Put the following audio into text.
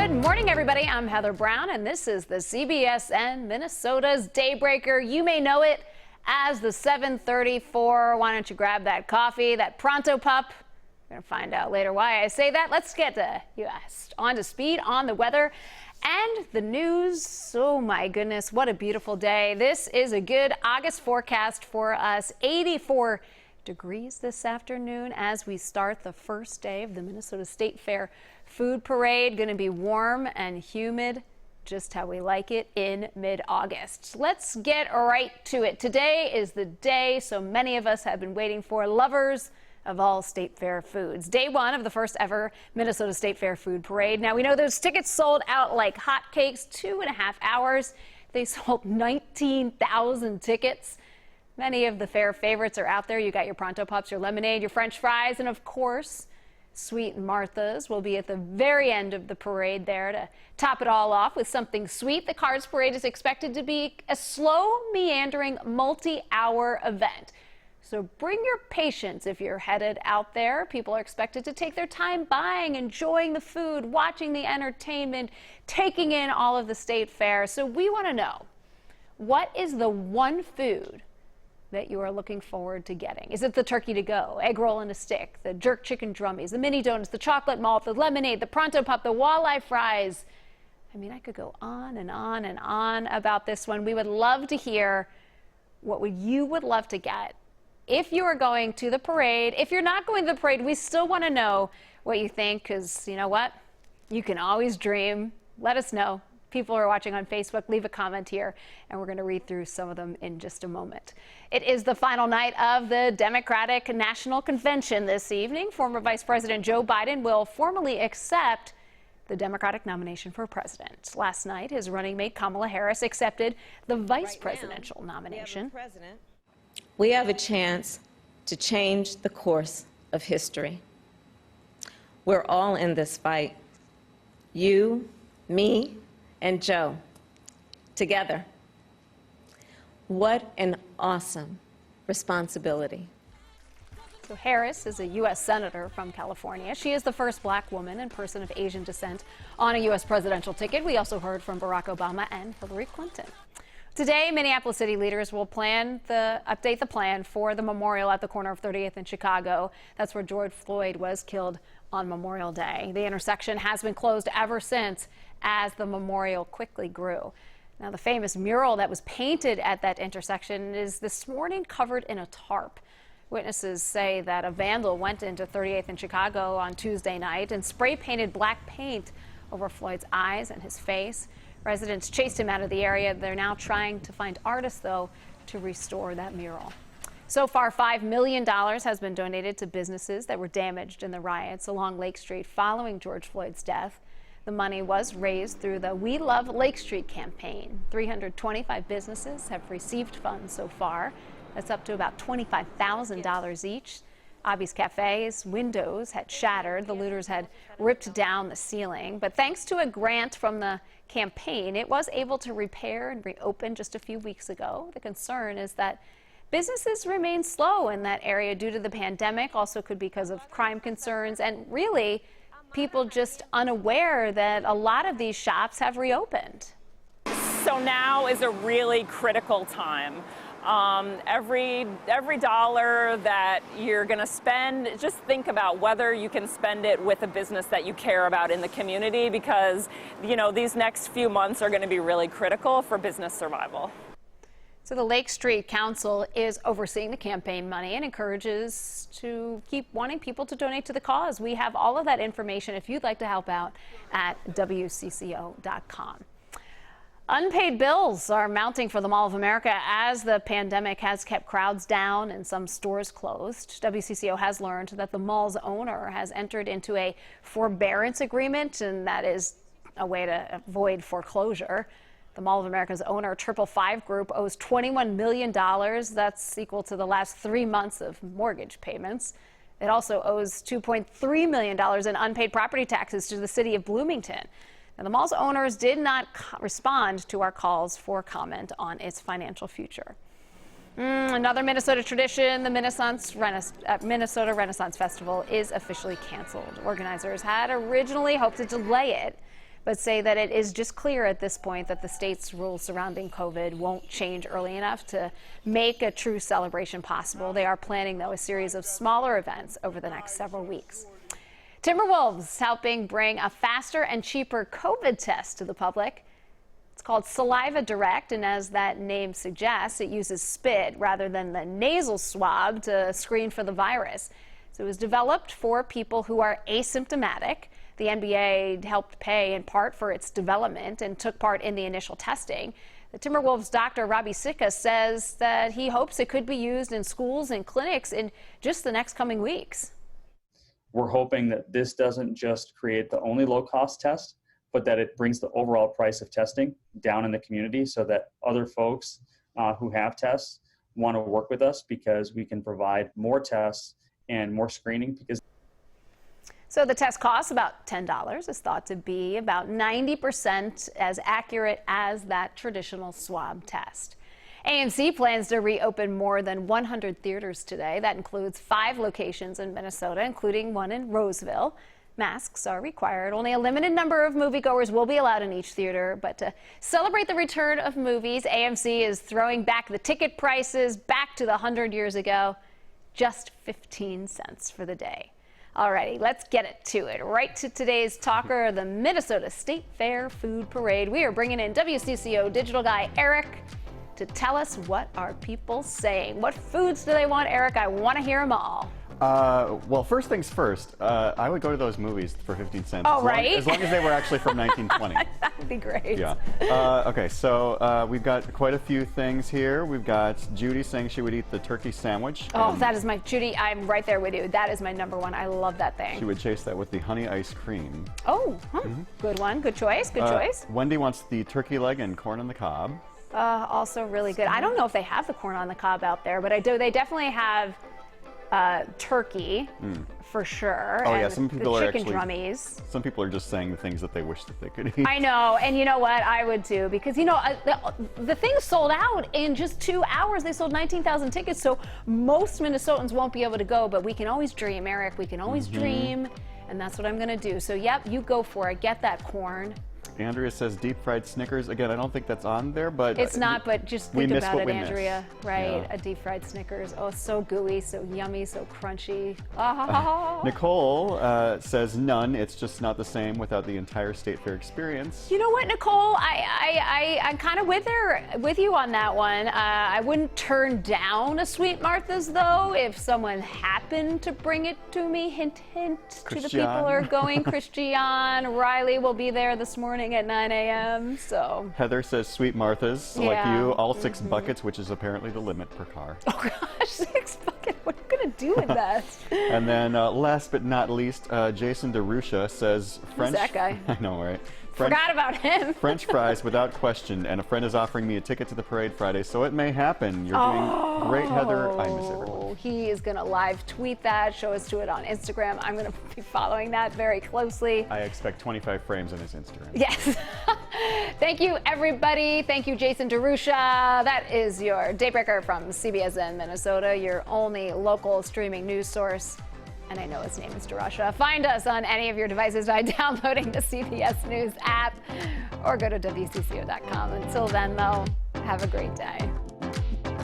Good morning, everybody. I'm Heather Brown, and this is the CBSN Minnesota's Daybreaker. You may know it as the 7:34. Why don't you grab that coffee, that pronto pup? We're going to find out later why I say that. Let's get on to speed on the weather and the news. Oh, my goodness, what a beautiful day. This is a good August forecast for us. 84 degrees this afternoon as we start the first day of the Minnesota State Fair Food Parade. Going to be warm and humid, just how we like it in mid-August. Let's get right to it. Today is the day so many of us have been waiting for, lovers of all State Fair foods. Day one of the first ever Minnesota State Fair Food Parade. Now, we know those tickets sold out like hotcakes, 2.5 hours. They sold 19,000 tickets. Many of the fair favorites are out there. You got your Pronto Pups, your lemonade, your French fries, and of course, Sweet Martha's will be at the very end of the parade there to top it all off with something sweet. The Cars Parade is expected to be a slow, meandering, multi-hour event. So bring your patience if you're headed out there. People are expected to take their time buying, enjoying the food, watching the entertainment, taking in all of the state fair. So we want to know, what is the one food that you are looking forward to getting? Is it the turkey to go, egg roll in a stick, the jerk chicken drummies, the mini donuts, the chocolate malt, the lemonade, the Pronto Pup, the walleye fries? I mean, I could go on and on and on about this one. We would love to hear what you would love to get if you are going to the parade. If you're not going to the parade, we still want to know what you think, because you know what? You can always dream. Let us know. People who are watching on Facebook, leave a comment here, and we're going to read through some of them in just a moment. It is the final night of the Democratic National Convention this evening. Former Vice President Joe Biden will formally accept the Democratic nomination for president. Last night, his running mate Kamala Harris accepted the vice presidential nomination. We have a chance to change the course of history. We're all in this fight. You, me, and Joe, together. What an awesome responsibility. So Harris is a U.S. Senator from California. She is the first black woman and person of Asian descent on a U.S. presidential ticket. We also heard from Barack Obama and Hillary Clinton. Today, Minneapolis city leaders will update the plan for the memorial at the corner of 30th and Chicago. That's where George Floyd was killed on Memorial Day. The intersection has been closed ever since as the memorial quickly grew. Now, the famous mural that was painted at that intersection is this morning covered in a tarp. Witnesses say that a vandal went into 38th and Chicago on Tuesday night and spray painted black paint over Floyd's eyes and his face. Residents chased him out of the area. They're now trying to find artists, though, to restore that mural. So far, $5 million has been donated to businesses that were damaged in the riots along Lake Street following George Floyd's death. The money was raised through the We Love Lake Street campaign. 325 businesses have received funds so far. That's up to about $25,000 each. Obby's Cafe's windows had shattered. The looters had ripped down the ceiling. But thanks to a grant from the campaign, it was able to repair and reopen just a few weeks ago. The concern is that businesses remain slow in that area due to the pandemic, also could be because of crime concerns, and really people just unaware that a lot of these shops have reopened. So now is a really critical time. Every dollar that you're going to spend, just think about whether you can spend it with a business that you care about in the community, because, you know, these next few months are going to be really critical for business survival. So the Lake Street Council is overseeing the campaign money and encourages to keep wanting people to donate to the cause. We have all of that information if you'd like to help out at WCCO.com. Unpaid bills are mounting for the Mall of America as the pandemic has kept crowds down and some stores closed. WCCO has learned that the mall's owner has entered into a forbearance agreement, and that is a way to avoid foreclosure. The Mall of America's owner, 555 Group, owes $21 million. That's equal to the last 3 months of mortgage payments. It also owes $2.3 million in unpaid property taxes to the city of Bloomington. Now, the mall's owners did not respond to our calls for comment on its financial future. Another Minnesota tradition, the Minnesota Renaissance Festival is officially canceled. Organizers had originally hoped to delay it, but say that it is just clear at this point that the state's rules surrounding COVID won't change early enough to make a true celebration possible. They are planning, though, a series of smaller events over the next several weeks. Timberwolves helping bring a faster and cheaper COVID test to the public. It's called Saliva Direct, and as that name suggests, it uses spit rather than the nasal swab to screen for the virus. So it was developed for people who are asymptomatic. The NBA helped pay in part for its development and took part in the initial testing. The Timberwolves Dr. Robbie Sika says that he hopes it could be used in schools and clinics in just the next coming weeks. We're hoping that this doesn't just create the only low-cost test, but that it brings the overall price of testing down in the community so that other folks who have tests want to work with us because we can provide more tests and more screening. So the test costs about $10, is thought to be about 90% as accurate as that traditional swab test. AMC plans to reopen more than 100 theaters today. That includes 5 locations in Minnesota, including one in Roseville. Masks are required. Only a limited number of moviegoers will be allowed in each theater. But to celebrate the return of movies, AMC is throwing back the ticket prices back to the 100 years ago, just 15 cents for the day. Alrighty, let's get it to it. Right to today's talker, the Minnesota State Fair Food Parade. We are bringing in WCCO digital guy Eric to tell us what are people saying. What foods do they want, Eric? I want to hear them all. Well, first things first, I would go to those movies for 15 cents. Oh, right? As long as they were actually from 1920. That would be great. Yeah. Okay, so we've got quite a few things here. We've got Judy saying she would eat the turkey sandwich. Oh, that is my, Judy, I'm right there with you. That is my number one. I love that thing. She would chase that with the honey ice cream. Oh, Good one. Good choice. Good choice. Wendy wants the turkey leg and corn on the cob. Also really good. I don't know if they have the corn on the cob out there, but they definitely have turkey for sure. Oh, and yeah, some people the are chicken actually, drummies. Some people are just saying the things that they wish that they could eat. I know, and you know what? I would too, because you know the thing sold out in just 2 hours. They sold 19,000 tickets, so most Minnesotans won't be able to go. But we can always dream, Eric. We can always dream, and that's what I'm going to do. So yep, you go for it. Get that corn. Andrea says deep fried Snickers. Again, I don't think that's on there, but it's not. But just think about it, Andrea. Miss. Right? Yeah. A deep fried Snickers. Oh, so gooey, so yummy, so crunchy. Nicole says none. It's just not the same without the entire State Fair experience. You know what, Nicole? I'm kind of with you on that one. I wouldn't turn down a Sweet Martha's though if someone happened to bring it to me. Hint, hint. To the people who are going. Christian Riley will be there this morning at 9 a.m. So Heather says Sweet Martha's, like you, all 6 buckets, which is apparently the limit per car. Oh gosh, 6 buckets. What are you gonna do with that? And then last but not least, Jason DeRusha says French. Who's that guy? I know, right? Forgot about him. French fries without question, and a friend is offering me a ticket to the parade Friday, so it may happen. You're doing great, Heather. I miss everyone. He is going to live tweet that, show us to it on Instagram. I'm going to be following that very closely. I expect 25 frames on his Instagram. Yes. Thank you, everybody. Thank you, Jason DeRusha. That is your Daybreaker from CBSN Minnesota, your only local streaming news source. And I know his name is DeRusha. Find us on any of your devices by downloading the CBS News app or go to WCCO.com. Until then, though, have a great day.